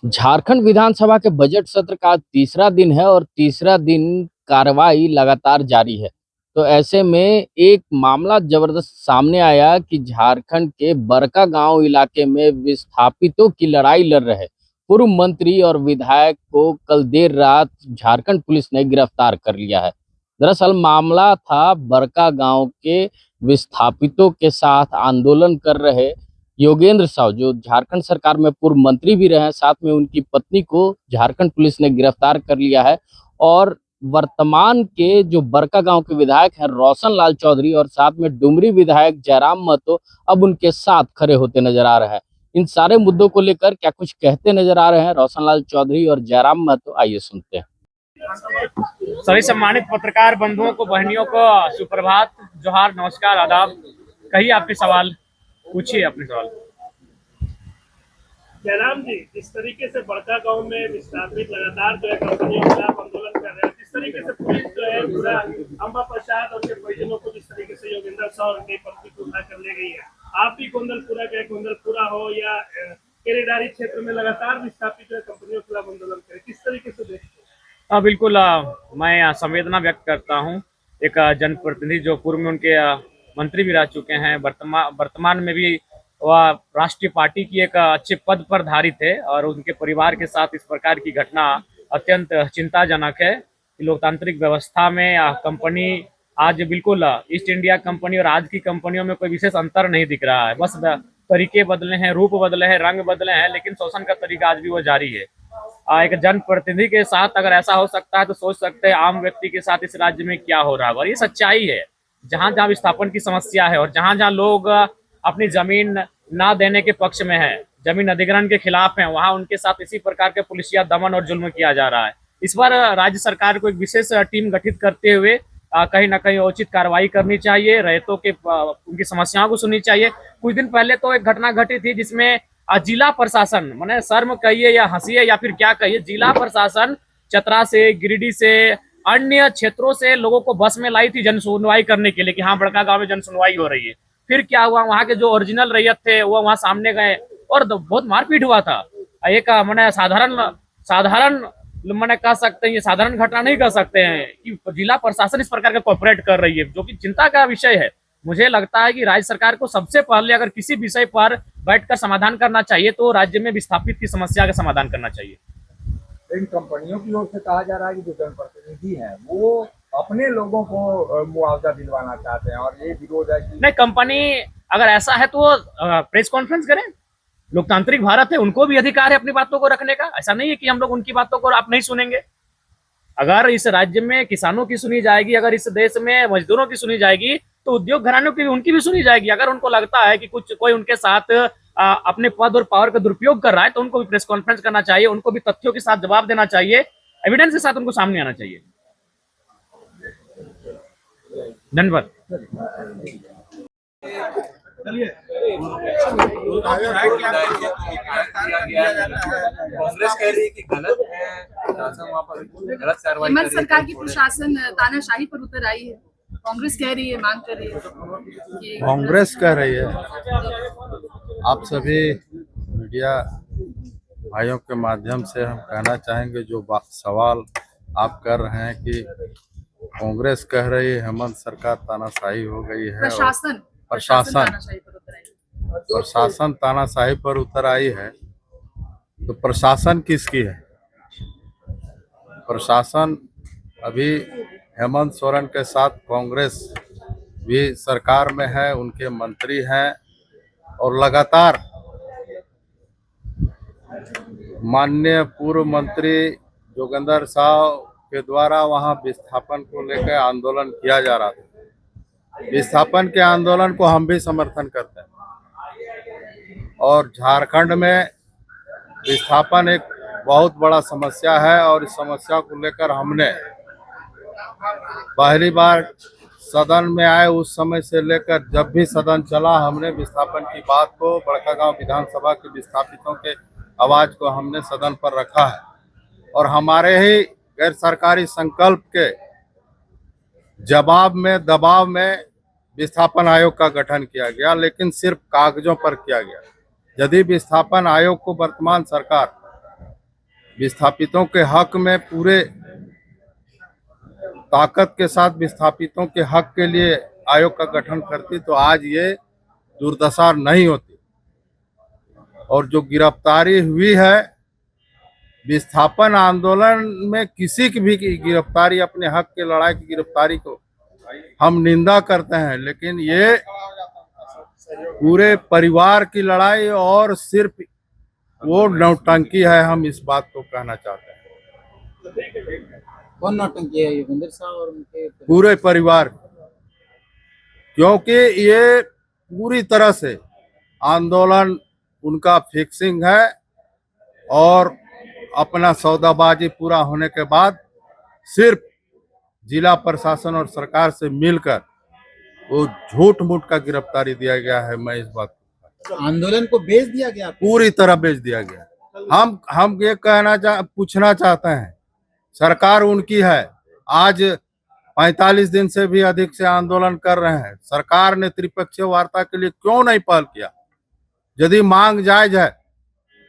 झारखंड विधानसभा के बजट सत्र का आज तीसरा दिन है और तीसरा दिन कार्रवाई लगातार जारी है। तो ऐसे में एक मामला जबरदस्त सामने आया कि झारखंड के बड़कागांव इलाके में विस्थापितों की लड़ाई लड़ रहे पूर्व मंत्री और विधायक को कल देर रात झारखंड पुलिस ने गिरफ्तार कर लिया है। दरअसल मामला था बड़कागांव के विस्थापितों के साथ आंदोलन कर रहे योगेंद्र साव, जो झारखंड सरकार में पूर्व मंत्री भी रहे हैं, साथ में उनकी पत्नी को झारखंड पुलिस ने गिरफ्तार कर लिया है। और वर्तमान के जो बड़कागांव के विधायक हैं रोशन लाल चौधरी और साथ में डुमरी विधायक जयराम महतो अब उनके साथ खड़े होते नजर आ रहे हैं। इन सारे मुद्दों को लेकर क्या कुछ कहते नजर आ रहे हैं रोशन लाल चौधरी और जयराम महतो, आइए सुनते हैं। सभी सम्मानित पत्रकार बंधुओं को, बहनियों को सुप्रभात, जोहार, नमस्कार, आदाब। कहिए आपके सवाल, पूछिए अपने सवाल। जयराम जी, जिस तरीके से बड़कागांव में विस्थापित लगातार जो है कंपनियों के खिलाफ आंदोलन कर रहे हैं, जिस तरीके से पुलिस जो है पूरा अंबा प्रसाद और उनके परिजनों को जिस तरीके से योगेंद्र साव और उनकी पत्नी को उठा कर ले गई है, आप भी गोंदलपुरा गए, गोंदलपुरा हो या केरेडारी क्षेत्र में लगातार विस्थापित जो है कंपनियों के खिलाफ आंदोलन करें, किस तरीके से देखते हैं? बिल्कुल, मैं संवेदना व्यक्त करता हूँ। एक जनप्रतिनिधि जो पूर्व में उनके मंत्री भी रह चुके हैं, वर्तमान में भी वह राष्ट्रीय पार्टी की एक अच्छे पद पर धारित है और उनके परिवार के साथ इस प्रकार की घटना अत्यंत चिंताजनक है कि लोकतांत्रिक व्यवस्था में कंपनी आज बिल्कुल ईस्ट इंडिया कंपनी और आज की कंपनियों में कोई विशेष अंतर नहीं दिख रहा है। बस तरीके बदले हैं, रूप बदले हैं, रंग बदले हैं, लेकिन शोषण का तरीका आज भी वो जारी है। एक जनप्रतिनिधि के साथ अगर ऐसा हो सकता है तो सोच सकते हैं आम व्यक्ति के साथ इस राज्य में क्या हो रहा है। और ये सच्चाई है, जहां जहां विस्थापन की समस्या है और जहां जहां लोग अपनी जमीन ना देने के पक्ष में है, जमीन अधिग्रहण के खिलाफ है, वहां उनके साथ इसी प्रकार के पुलिसिया दमन और जुल्म किया जा रहा है। इस बार राज्य सरकार को एक विशेष टीम गठित करते हुए कहीं ना कहीं उचित कार्रवाई करनी चाहिए, रैयतों के उनकी समस्याओं को सुननी चाहिए। कुछ दिन पहले तो एक घटना घटी थी जिसमें जिला प्रशासन, माने शर्म कहिए या हंसिए या फिर क्या कहिए, जिला प्रशासन चतरा से, गिरिडीह से, अन्य क्षेत्रों से लोगों को बस में लाई थी जन सुनवाई करने के लिए कि हाँ बड़कागांव में जन सुनवाई हो रही है। फिर क्या हुआ, वहां के जो ओरिजिनल रैयत थे वो वहां सामने गए और बहुत मारपीट हुआ था। एक मैंने साधारण मैंने कह सकते हैं, ये साधारण घटना नहीं कह सकते हैं कि जिला प्रशासन इस प्रकार का कोऑपरेट कर रही है, जो कि चिंता का विषय है। मुझे लगता है कि राज्य सरकार को सबसे पहले अगर किसी विषय पर बैठकर समाधान करना चाहिए तो राज्य में विस्थापित की समस्या का समाधान करना चाहिए। इन कंपनियों की ओर से कहा जा रहा है कि जो जनप्रतिनिधि हैं वो अपने लोगों को मुआवजा दिलवाना चाहते हैं और ये विरोध है कि नहीं, कंपनी अगर ऐसा है तो प्रेस कॉन्फ्रेंस करें। लोकतांत्रिक भारत है, उनको भी अधिकार है अपनी बातों को रखने का। ऐसा नहीं है कि हम लोग उनकी बातों को आप नहीं सुनेंगे। अगर इस राज्य में किसानों की सुनी जाएगी, अगर इस देश में मजदूरों की सुनी जाएगी, तो उद्योग घरानों की उनकी भी सुनी जाएगी। अगर उनको लगता है कि कुछ कोई उनके साथ अपने पद और पावर का दुरुपयोग कर रहा है तो उनको भी प्रेस कॉन्फ्रेंस करना चाहिए, उनको भी तथ्यों के साथ जवाब देना चाहिए, एविडेंस के साथ उनको सामने आना चाहिए। धन्यवाद। कांग्रेस कह रही है कि गलत है, गलत कार्रवाई हेमंत सरकार की प्रशासन तानाशाही पर उतर आई है। कांग्रेस कह रही है, मांग कर रही है कि कांग्रेस कह रही है। आप सभी मीडिया भाइयों के माध्यम से हम कहना चाहेंगे, जो सवाल आप कर रहे हैं कि कांग्रेस कह रही है हेमंत सरकार तानाशाही हो गई है, प्रशासन तानाशाही पर उतर आई है, तो प्रशासन किसकी है? प्रशासन अभी हेमंत सोरेन के साथ कांग्रेस भी सरकार में है, उनके मंत्री हैं और लगातार माननीय पूर्व मंत्री योगेंद्र साव के द्वारा वहां विस्थापन को लेकर आंदोलन किया जा रहा था। विस्थापन के आंदोलन को हम भी समर्थन करते हैं और झारखंड में विस्थापन एक बहुत बड़ा समस्या है और इस समस्या को लेकर हमने पहली बार सदन में आए उस समय से लेकर जब भी सदन चला, हमने विस्थापन की बात को, बड़कागांव विधानसभा के विस्थापितों के आवाज को हमने सदन पर रखा है और हमारे ही गैर सरकारी संकल्प के जवाब में, दबाव में विस्थापन आयोग का गठन किया गया, लेकिन सिर्फ कागजों पर किया गया। यदि विस्थापन आयोग को वर्तमान सरकार विस्थापितों के हक में पूरे ताकत के साथ विस्थापितों के हक के लिए आयोग का गठन करती तो आज ये दुर्दशा नहीं होती। और जो गिरफ्तारी हुई है, विस्थापन आंदोलन में किसी की भी गिरफ्तारी, अपने हक के लड़ाई की गिरफ्तारी को हम निंदा करते हैं, लेकिन ये पूरे परिवार की लड़ाई और सिर्फ वो नौटंकी है, हम इस बात को कहना चाहते हैं। कौन नौटंकी है? योगेंद्र साहब और उनके पूरे परिवार, क्योंकि ये पूरी तरह से आंदोलन उनका फिक्सिंग है और अपना सौदाबाजी पूरा होने के बाद सिर्फ जिला प्रशासन और सरकार से मिलकर वो झूठ मूठ का गिरफ्तारी दिया गया है। मैं इस बात आंदोलन को बेच दिया गया, पूरी तरह बेच दिया गया। हम ये पूछना चाहते हैं, सरकार उनकी है, आज 45 दिन से भी अधिक से आंदोलन कर रहे हैं, सरकार ने त्रिपक्षीय वार्ता के लिए क्यों नहीं पहल किया? यदि मांग जायज है,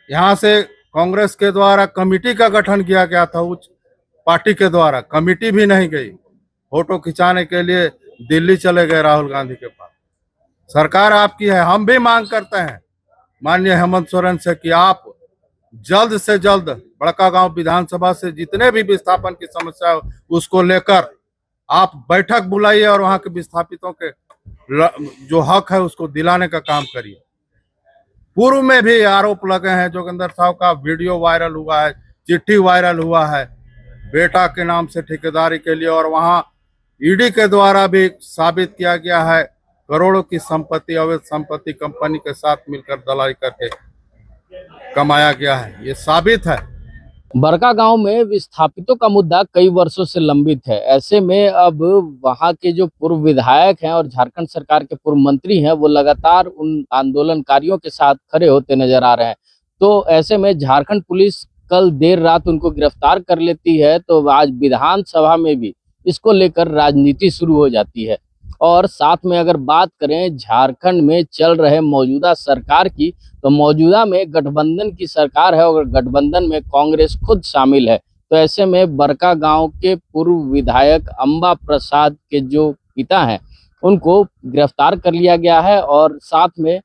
यहाँ से कांग्रेस के द्वारा कमेटी का गठन किया गया था, उच्च पार्टी के द्वारा कमेटी भी नहीं गई, फोटो खिंचाने के लिए दिल्ली चले गए राहुल गांधी के पास। सरकार आपकी है, हम भी मांग करते हैं माननीय हेमंत सोरेन से कि आप जल्द से जल्द बड़कागांव विधानसभा से जितने भी विस्थापन की समस्या है उसको लेकर आप बैठक बुलाइए और वहां के विस्थापितों के जो हक है उसको दिलाने का काम करिए। पूर्व में भी आरोप लगे हैं, जोगिंदर साहब का वीडियो वायरल हुआ है, चिट्ठी वायरल हुआ है बेटा के नाम से ठेकेदारी के लिए, और वहां ईडी के द्वारा भी साबित किया गया है करोड़ों की संपत्ति, अवैध संपत्ति कंपनी के साथ मिलकर दलाली करके कमाया गया है, ये साबित है। बड़कागांव में विस्थापितों का मुद्दा कई वर्षों से लंबित है। ऐसे में अब वहां के जो पूर्व विधायक हैं और झारखंड सरकार के पूर्व मंत्री हैं, वो लगातार उन आंदोलनकारियों के साथ खड़े होते नजर आ रहे हैं। तो ऐसे में झारखंड पुलिस कल देर रात उनको गिरफ्तार कर लेती है, तो आज विधानसभा में भी इसको लेकर राजनीति शुरू हो जाती है। और साथ में अगर बात करें झारखंड में चल रहे मौजूदा सरकार की, तो मौजूदा में गठबंधन की सरकार है और गठबंधन में कांग्रेस खुद शामिल है। तो ऐसे में बड़कागांव के पूर्व विधायक अंबा प्रसाद के जो पिता हैं उनको गिरफ्तार कर लिया गया है, और साथ में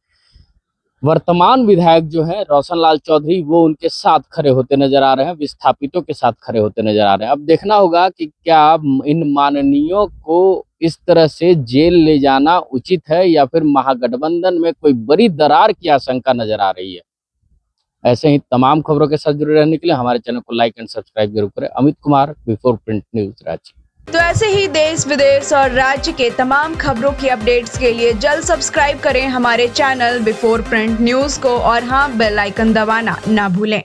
वर्तमान विधायक जो है रोशन लाल चौधरी, वो उनके साथ खड़े होते नजर आ रहे हैं, विस्थापितों के साथ खड़े होते नजर आ रहे हैं। अब देखना होगा कि क्या इन माननीयों को इस तरह से जेल ले जाना उचित है या फिर महागठबंधन में कोई बड़ी दरार की आशंका नजर आ रही है। ऐसे ही तमाम खबरों के साथ जुड़े रहने के लिए हमारे चैनल को लाइक एंड सब्सक्राइब जरूर करें। Amit Kumar, before print news, Ranchi. तो ऐसे ही देश विदेश और राज्य के तमाम खबरों की अपडेट्स के लिए जल्द सब्सक्राइब करें हमारे चैनल बिफोर प्रिंट न्यूज को, और हाँ, बेल आइकन दबाना ना भूलें।